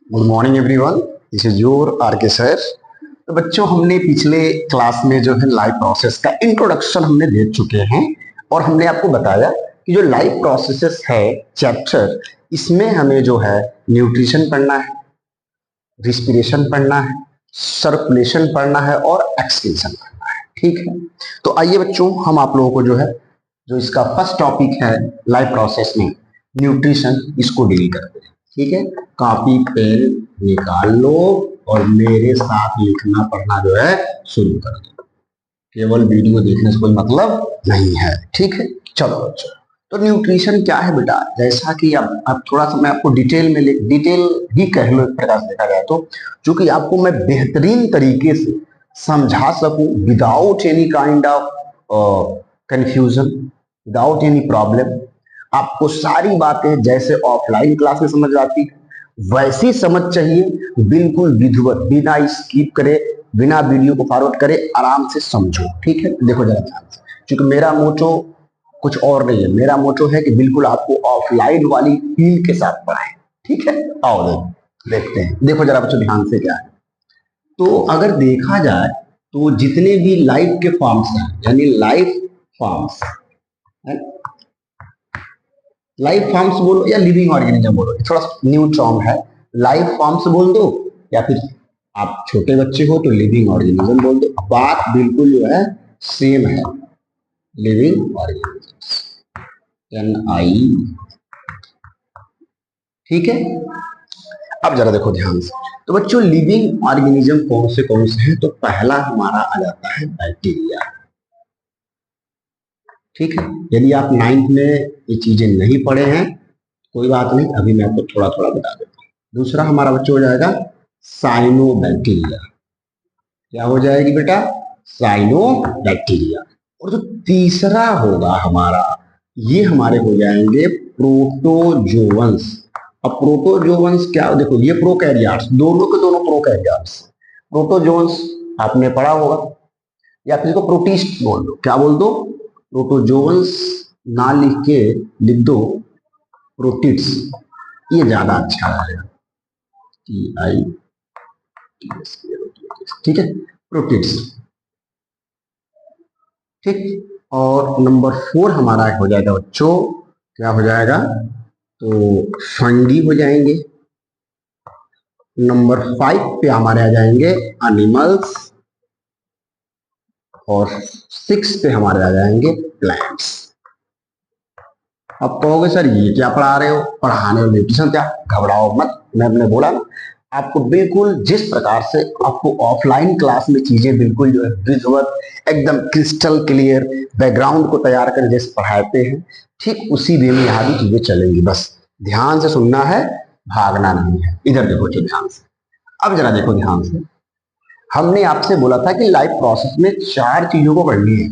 Good morning everyone, this is your R K sir. तो बच्चों, हमने पिछले क्लास में जो है लाइफ प्रोसेस का इंट्रोडक्शन हमने देख चुके हैं और हमने आपको बताया कि जो लाइफ प्रोसेसेस है चैप्टर, इसमें हमें जो है न्यूट्रिशन पढ़ना है, रिस्पिरेशन पढ़ना है, सर्कुलेशन पढ़ना है और एक्सक्रीशन पढ़ना है। ठीक है, तो आइए बच्चों, हम आप लोगों को जो है जो इसका फर्स्ट टॉपिक है लाइफ प्रोसेस में न्यूट्रिशन, इसको डील करते हैं। ठीक है, कॉपी पेन निकाल लो और मेरे साथ लिखना पढ़ना जो है शुरू कर दो। केवल वीडियो देखने से कोई मतलब नहीं है। ठीक है, चलो बच्चों, तो न्यूट्रिशन क्या है बेटा, जैसा कि अब थोड़ा सा मैं आपको डिटेल ही कह लो एक प्रकार से देखा जाए तो, क्योंकि आपको मैं बेहतरीन तरीके से समझा सकूं without any kind of confusion, without any problem. आपको सारी बातें जैसे ऑफलाइन क्लास में समझ आती है वैसी समझ चाहिए, बिल्कुल विधिवत, बिना स्किप करे, बिना वीडियो को फॉरवर्ड करे, आराम से समझो। ठीक है, देखो जरा ध्यान से, क्योंकि मेरा मोटो कुछ और नहीं है। मेरा मोटो है कि बिल्कुल आपको ऑफलाइन वाली फील के साथ पढ़ाएं। ठीक है, आओ देखते हैं। देखो जरा बच्चों ध्यान से, क्या है तो अगर देखा जाए तो जितने भी लाइफ के फॉर्म्स हैं, यानी लाइफ फॉर्म्स, लाइफ फॉर्म्स बोलो या लिविंग ऑर्गेनिज्म बोलो, थोड़ा न्यू टर्म है। लाइफ फॉर्म्स बोल दो या फिर आप छोटे बच्चे हो तो लिविंग ऑर्गेनिज्म बोल दो, बात बिल्कुल जो है सेम है। Living organism, NI। ठीक है, अब जरा देखो ध्यान से, तो बच्चों लिविंग ऑर्गेनिज्म कौन से हैं, तो पहला हमारा आ जाता है बैक्टीरिया। ठीक है, यदि आप 9th में ये चीजें नहीं पढ़े हैं कोई बात नहीं, अभी मैं आपको थोड़ा थोड़ा बता देता हूँ। दूसरा हमारा बच्चों हो जाएगा साइनोबैक्टीरिया। क्या हो जाएगी बेटा, साइनोबैक्टीरिया। और जो तीसरा होगा हमारा, ये हमारे हो जाएंगे प्रोटोजोवंस। अब प्रोटोजोवंस क्या, देखो ये प्रोकैरियोट्स, दोनों के दोनों प्रोकैरियोट्स। प्रोटोजोवंस आपने पढ़ा होगा, या फिर इसको प्रोटिस्ट बोल दो। क्या बोल दो, प्रोटोजोवंस ना लिख के लिख दो प्रोटिट्स, ये ज्यादा अच्छा रहेगा। TI, ठीक है, प्रोटिट्स। ठीक, और नंबर 4 हमारा हो जाएगा बच्चों, क्या हो जाएगा, तो फंडी हो जाएंगे। नंबर 5 पे हमारे आ जाएंगे एनिमल्स, और 6 पे हमारे आ जाएंगे प्लांट्स। अब कहोगे सर ये क्या पढ़ा रहे हो, पढ़ाने में न्यूट्रिशन क्या, घबराओ मत। मैंने बोला ना, आपको बिल्कुल जिस प्रकार से आपको ऑफलाइन क्लास में चीजें बिल्कुल जो है विजुअल, एकदम क्रिस्टल क्लियर बैकग्राउंड को तैयार कर जैसे पढ़ाते हैं, ठीक उसी वे में यहाँ भी चीजें चलेंगी। बस ध्यान से सुनना है, भागना नहीं है। इधर देखो तो ध्यान से, अब जरा देखो ध्यान से, हमने आपसे बोला था कि लाइफ प्रोसेस में 4 चीजों को पढ़नी है।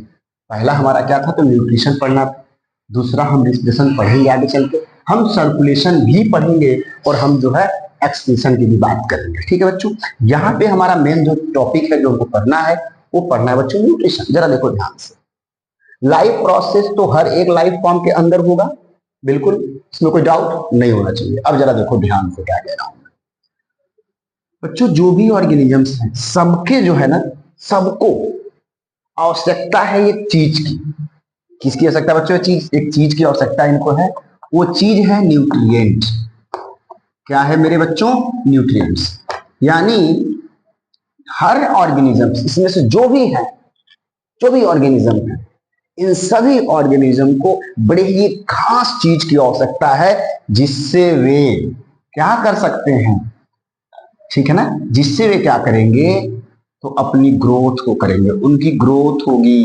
पहला हमारा क्या था, तो न्यूट्रिशन पढ़ना था। दूसरा हम रिस्पिरेशन पढ़ेंगे आगे चल के, हम सर्कुलेशन भी पढ़ेंगे, और हम जो है एक्सक्रीशन की भी बात करेंगे। ठीक है बच्चों, यहाँ पे हमारा मेन जो टॉपिक है जो हमको पढ़ना है, वो पढ़ना है बच्चों न्यूट्रिशन। जरा देखो ध्यान से, लाइफ प्रोसेस तो हर एक लाइफ फॉर्म के अंदर होगा, बिल्कुल इसमें कोई डाउट नहीं होना चाहिए। अब जरा देखो ध्यान से क्या कह रहा हूं बच्चों, जो भी ऑर्गेनिजम्स हैं सबके जो है ना, सबको आवश्यकता है एक चीज की। किसकी आवश्यकता बच्चों, एक चीज की आवश्यकता इनको है, वो चीज है न्यूट्रिएंट। क्या है मेरे बच्चों, न्यूट्रिएंट्स। यानी हर ऑर्गेनिज्म, इसमें से जो भी है, जो भी ऑर्गेनिज्म है, इन सभी ऑर्गेनिज्म को बड़े ही खास चीज की आवश्यकता है, जिससे वे क्या कर सकते हैं, ठीक है ना, जिससे वे क्या करेंगे, तो अपनी ग्रोथ को करेंगे, उनकी ग्रोथ होगी।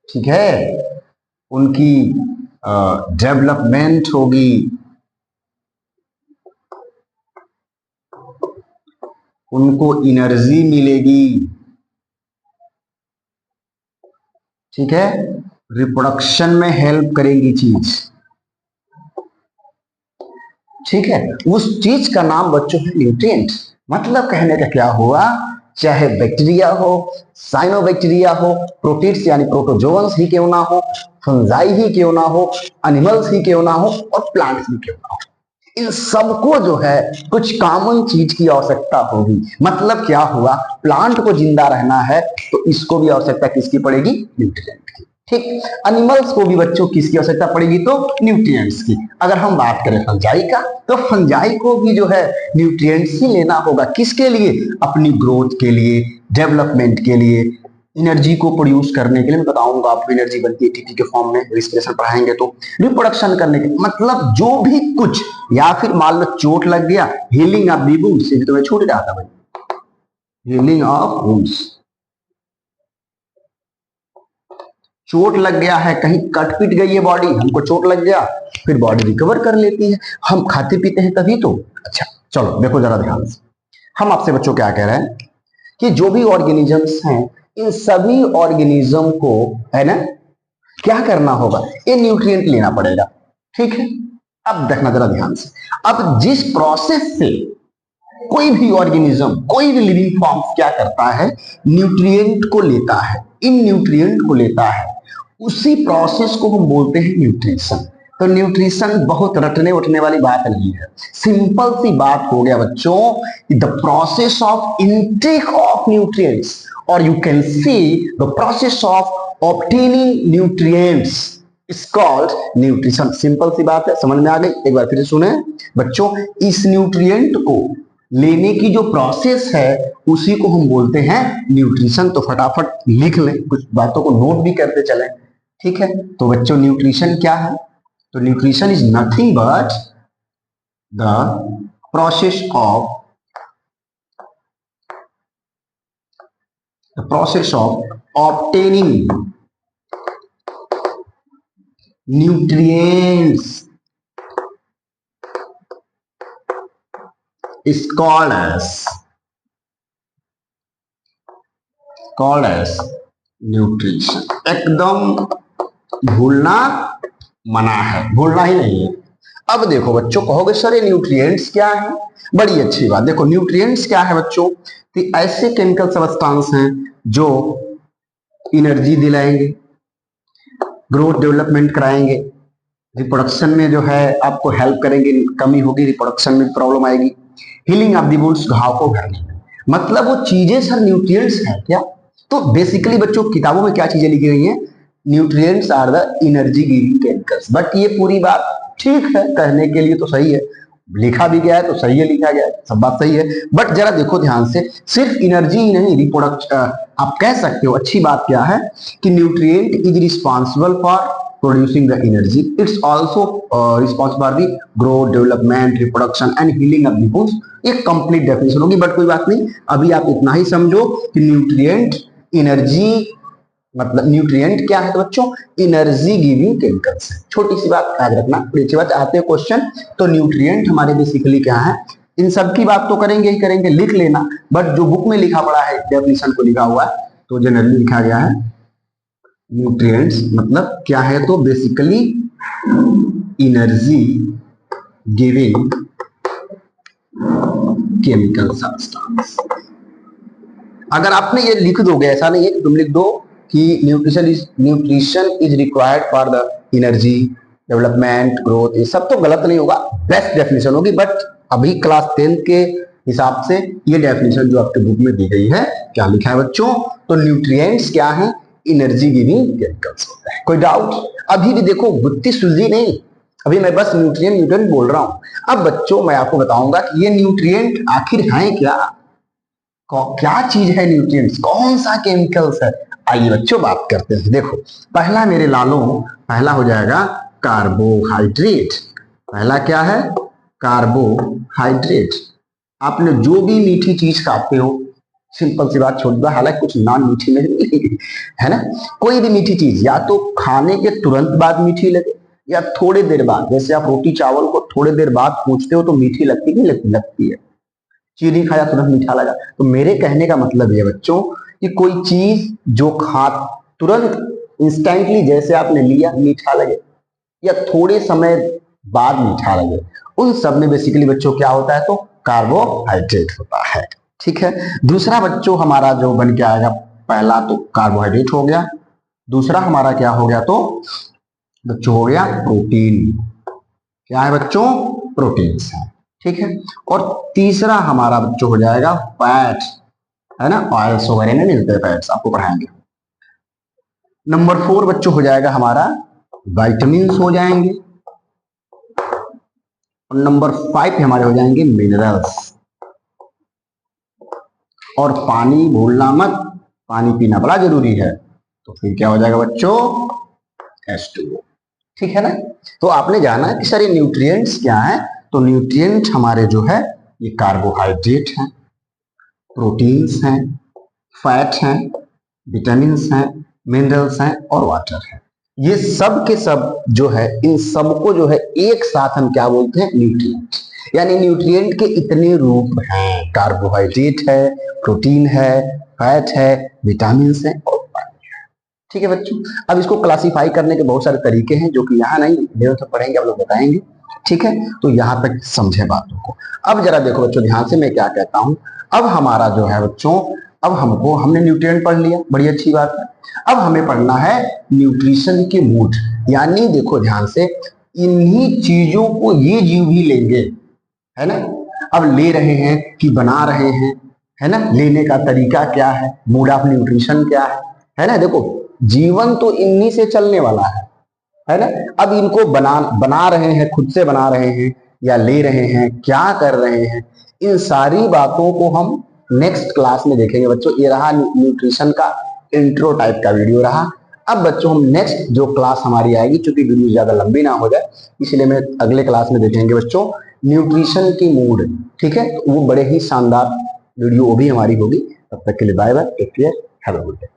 ठीक है, उनकी डेवलपमेंट होगी, उनको एनर्जी मिलेगी। ठीक है, रिप्रोडक्शन में हेल्प करेगी चीज। ठीक है, उस चीज का नाम बच्चों है न्यूट्रिएंट। मतलब कहने का क्या हुआ, चाहे बैक्टीरिया हो, साइनोबैक्टीरिया हो, प्रोटिस्ट यानी प्रोटोजोअन्स ही क्यों ना हो, फंजाई ही क्यों ना हो, एनिमल्स ही क्यों ना हो, और प्लांट्स ही क्यों ना हो, इन सबको जो है कुछ कॉमन चीज की आवश्यकता होगी। मतलब क्या हुआ, प्लांट को जिंदा रहना है तो इसको भी आवश्यकता किसकी पड़ेगी, न्यूट्रिएंट की। ठीक, एनिमल्स को भी बच्चों किसकी आवश्यकता पड़ेगी, तो न्यूट्रिएंट्स की। अगर हम बात करें फंजाई का, तो फंजाई को भी जो है न्यूट्रिएंट्स ही लेना होगा। किसके लिए, अपनी ग्रोथ के लिए, डेवलपमेंट के लिए, एनर्जी को प्रोड्यूस करने के लिए। मैं बताऊंगा आपको एनर्जी बनती है एटीपी के फॉर्म में, रिस्पिरेशन पढ़ाएंगे तो। रिप्रोडक्शन करने के मतलब जो भी कुछ, या फिर मान लो चोट लग गया, हीलिंग ऑफ दी वुंड्स, से भी तो मैं छूट रहा था भाई, हीलिंग ऑफ वुंड्स। चोट लग गया है, कहीं कट पिट गई है बॉडी, हमको चोट लग गया, फिर बॉडी रिकवर कर लेती है। हम खाते पीते हैं तभी तो। अच्छा चलो देखो जरा ध्यान से, हम आपसे बच्चों क्या कह रहे हैं कि जो भी ऑर्गेनिजम्स हैं, इन सभी ऑर्गेनिज्म को है ना क्या करना होगा, ये न्यूट्रिएंट लेना पड़ेगा। ठीक है, अब देखना जरा ध्यान से। अब जिस प्रोसेस से कोई भी ऑर्गेनिज्म, कोई भी लिविंग फॉर्म क्या करता है, न्यूट्रिएंट को लेता है, इन न्यूट्रिएंट को लेता है, उसी प्रोसेस को हम बोलते हैं न्यूट्रिशन। तो न्यूट्रिशन बहुत रटने उठने वाली बात नहीं है, सिंपल सी बात हो गया बच्चों। The process of intake of nutrients, और you can see the process of obtaining nutrients is called nutrition. Simple सी बात है, समझ में आ गई। एक बार फिर सुने बच्चों, इस न्यूट्रिएंट को लेने की जो प्रोसेस है उसी को हम बोलते हैं न्यूट्रिशन। तो फटाफट लिख लें, कुछ बातों को नोट भी करते चलें। ठीक है, तो बच्चों न्यूट्रिशन क्या है, तो nutrition is nothing but the process of obtaining nutrients is called as nutrition। एकदम भूलना मना है, भूलना ही नहीं है। अब देखो बच्चों, कहोगे सर ये न्यूट्रिएंट्स क्या है, बड़ी अच्छी बात। देखो न्यूट्रिएंट्स क्या है बच्चों, कि ऐसे केमिकल सब्सटेंस हैं जो एनर्जी दिलाएंगे, ग्रोथ डेवलपमेंट कराएंगे, रिप्रोडक्शन में जो है आपको हेल्प करेंगे, कमी होगी रिप्रोडक्शन में प्रॉब्लम आएगी, हीलिंग ऑफ द वुंड्स, घाव को भरने में। मतलब वो चीजें सर न्यूट्रिएंट्स हैं क्या। तो बेसिकली बच्चों किताबों में क्या चीजें लिखी गई हैं, nutrients are the energy giving chemicals. But ये पूरी बात ठीक है, कहने के लिए तो सही है, लिखा भी गया है तो सही है, लिखा गया है, सब बात सही है। बट जरा देखो ध्यान से, सिर्फ एनर्जी ही नहीं, रिप्रोडक्शन आप कह सकते हो। अच्छी बात क्या है कि nutrient is responsible for producing the energy, it's also responsible for the growth, development, reproduction and healing of the wounds. एक कंप्लीट डेफिनेशन होगी, बट कोई बात नहीं, अभी आप इतना ही समझो कि न्यूट्रिएंट एनर्जी, मतलब न्यूट्रिएंट क्या है तो बच्चों एनर्जी गिविंग केमिकल्स है। छोटी सी बात याद रखना, पीछे बात आते हैं क्वेश्चन। तो न्यूट्रिएंट हमारे बेसिकली क्या है, इन सब की बात तो करेंगे ही करेंगे, लिख लेना। बट जो बुक में लिखा पड़ा है, डेफिनेशन को लिखा हुआ है, तो जनरली लिखा गया है न्यूट्रिएंट्स मतलब क्या है, तो basically energy giving chemical substance. अगर आपने ये लिख दोगे, ऐसा नहीं है कि तुम लिख दो कि nutrition is required for the energy, development, growth, ये सब तो गलत नहीं होगा, बेस्ट डेफिनेशन होगी। बट अभी क्लास 10 के हिसाब से ये डेफिनेशन जो आपके बुक में दी गई है, क्या लिखा है बच्चों, तो न्यूट्रिएंट्स क्या है, एनर्जी गिविंग केमिकल्स होता है। कोई डाउट, अभी भी देखो बुद्धि सुलझी नहीं, अभी मैं बस न्यूट्रिएंट बोल रहा हूं। अब बच्चों मैं आपको बताऊंगा कि ये न्यूट्रिएंट आखिर है क्या चीज है, न्यूट्रिएंट्स कौन सा केमिकल्स है। आइए बच्चों बात करते हैं। देखो पहला मेरे लालों, पहला हो जाएगा कार्बोहाइड्रेट। पहला क्या है, कार्बोहाइड्रेट। आपने जो भी मीठी चीज खाते हो, सिंपल सी बात छोड़ दो, हालांकि कुछ नॉन मीठी नहीं है ना, कोई भी मीठी चीज या तो खाने के तुरंत बाद मीठी लगे या थोड़ी देर बाद, जैसे आप रोटी चावल को थोड़ी देर बाद पूछते हो तो मीठी लगती नहीं लगती है, चीनी खाया तुरंत मीठा लगा। तो मेरे कहने का मतलब ये बच्चों कि कोई चीज जो खा तुरंत इंस्टेंटली जैसे आपने लिया मीठा लगे या थोड़े समय बाद मीठा लगे, उन सब में बेसिकली बच्चों क्या होता है, तो कार्बोहाइड्रेट होता है। ठीक है, दूसरा बच्चों हमारा जो बन के आएगा, पहला तो कार्बोहाइड्रेट हो गया, दूसरा हमारा क्या हो गया, तो बच्चों हो गया प्रोटीन। क्या है बच्चों, प्रोटीन्स हैं, ठीक है। और तीसरा हमारा बच्चों हो जाएगा फैट, है ना, ऑयल्स वगैरह में मिलते हैं फैट्स, आपको पढ़ाएंगे। नंबर 4 बच्चों हो जाएगा हमारा विटामिन हो जाएंगे, और नंबर 5 हमारे हो जाएंगे मिनरल्स। और पानी भूलना मत, पानी पीना बड़ा जरूरी है, तो फिर क्या हो जाएगा बच्चों, H2O, ठीक है ना। तो आपने जाना कि सर ये न्यूट्रिएंट्स क्या है, तो न्यूट्रिएंट हमारे जो है ये कार्बोहाइड्रेट हैं, प्रोटीन्स हैं, फैट हैं, विटामिन हैं, मिनरल्स हैं और वाटर है। ये सब के सब जो है, इन सबको जो है एक साथ हम क्या बोलते हैं, न्यूट्रिएंट। यानी न्यूट्रिएंट के इतने रूप हैं, कार्बोहाइड्रेट है, प्रोटीन है, फैट है, विटामिन है और पानी है, ठीक है बच्चों। अब इसको क्लासिफाई करने के बहुत सारे तरीके हैं जो कि यहाँ नहीं, लेवल तक पढ़ेंगे, आप लोग बताएंगे, ठीक है। तो यहाँ तक समझे बातों को। अब जरा देखो बच्चों ध्यान से, मैं क्या कहता हूं। अब हमारा जो है बच्चों, अब हमने न्यूट्रिएंट पढ़ लिया, बड़ी अच्छी बात है। अब हमें पढ़ना है न्यूट्रिशन के मूड, यानी देखो ध्यान से, इन्हीं चीजों को ये जीव भी लेंगे, है ना। अब ले रहे हैं कि बना रहे हैं, है ना, लेने का तरीका क्या है, मूड ऑफ न्यूट्रिशन क्या है ना। देखो जीवन तो इन्हीं से चलने वाला है ना। अब इनको बना रहे हैं, खुद से बना रहे हैं या ले रहे हैं, क्या कर रहे हैं, इन सारी बातों को हम नेक्स्ट क्लास में देखेंगे बच्चों। ये रहा न्यूट्रिशन का इंट्रो टाइप का वीडियो रहा। अब बच्चों हम नेक्स्ट जो क्लास हमारी आएगी, चूंकि वीडियो ज्यादा लंबी ना हो जाए इसलिए मैं अगले क्लास में देखेंगे बच्चों न्यूट्रिशन की मूड, ठीक है। वो बड़े ही शानदार वीडियो वो भी हमारी होगी। तब तक के लिए bye bye, take care, have a good day.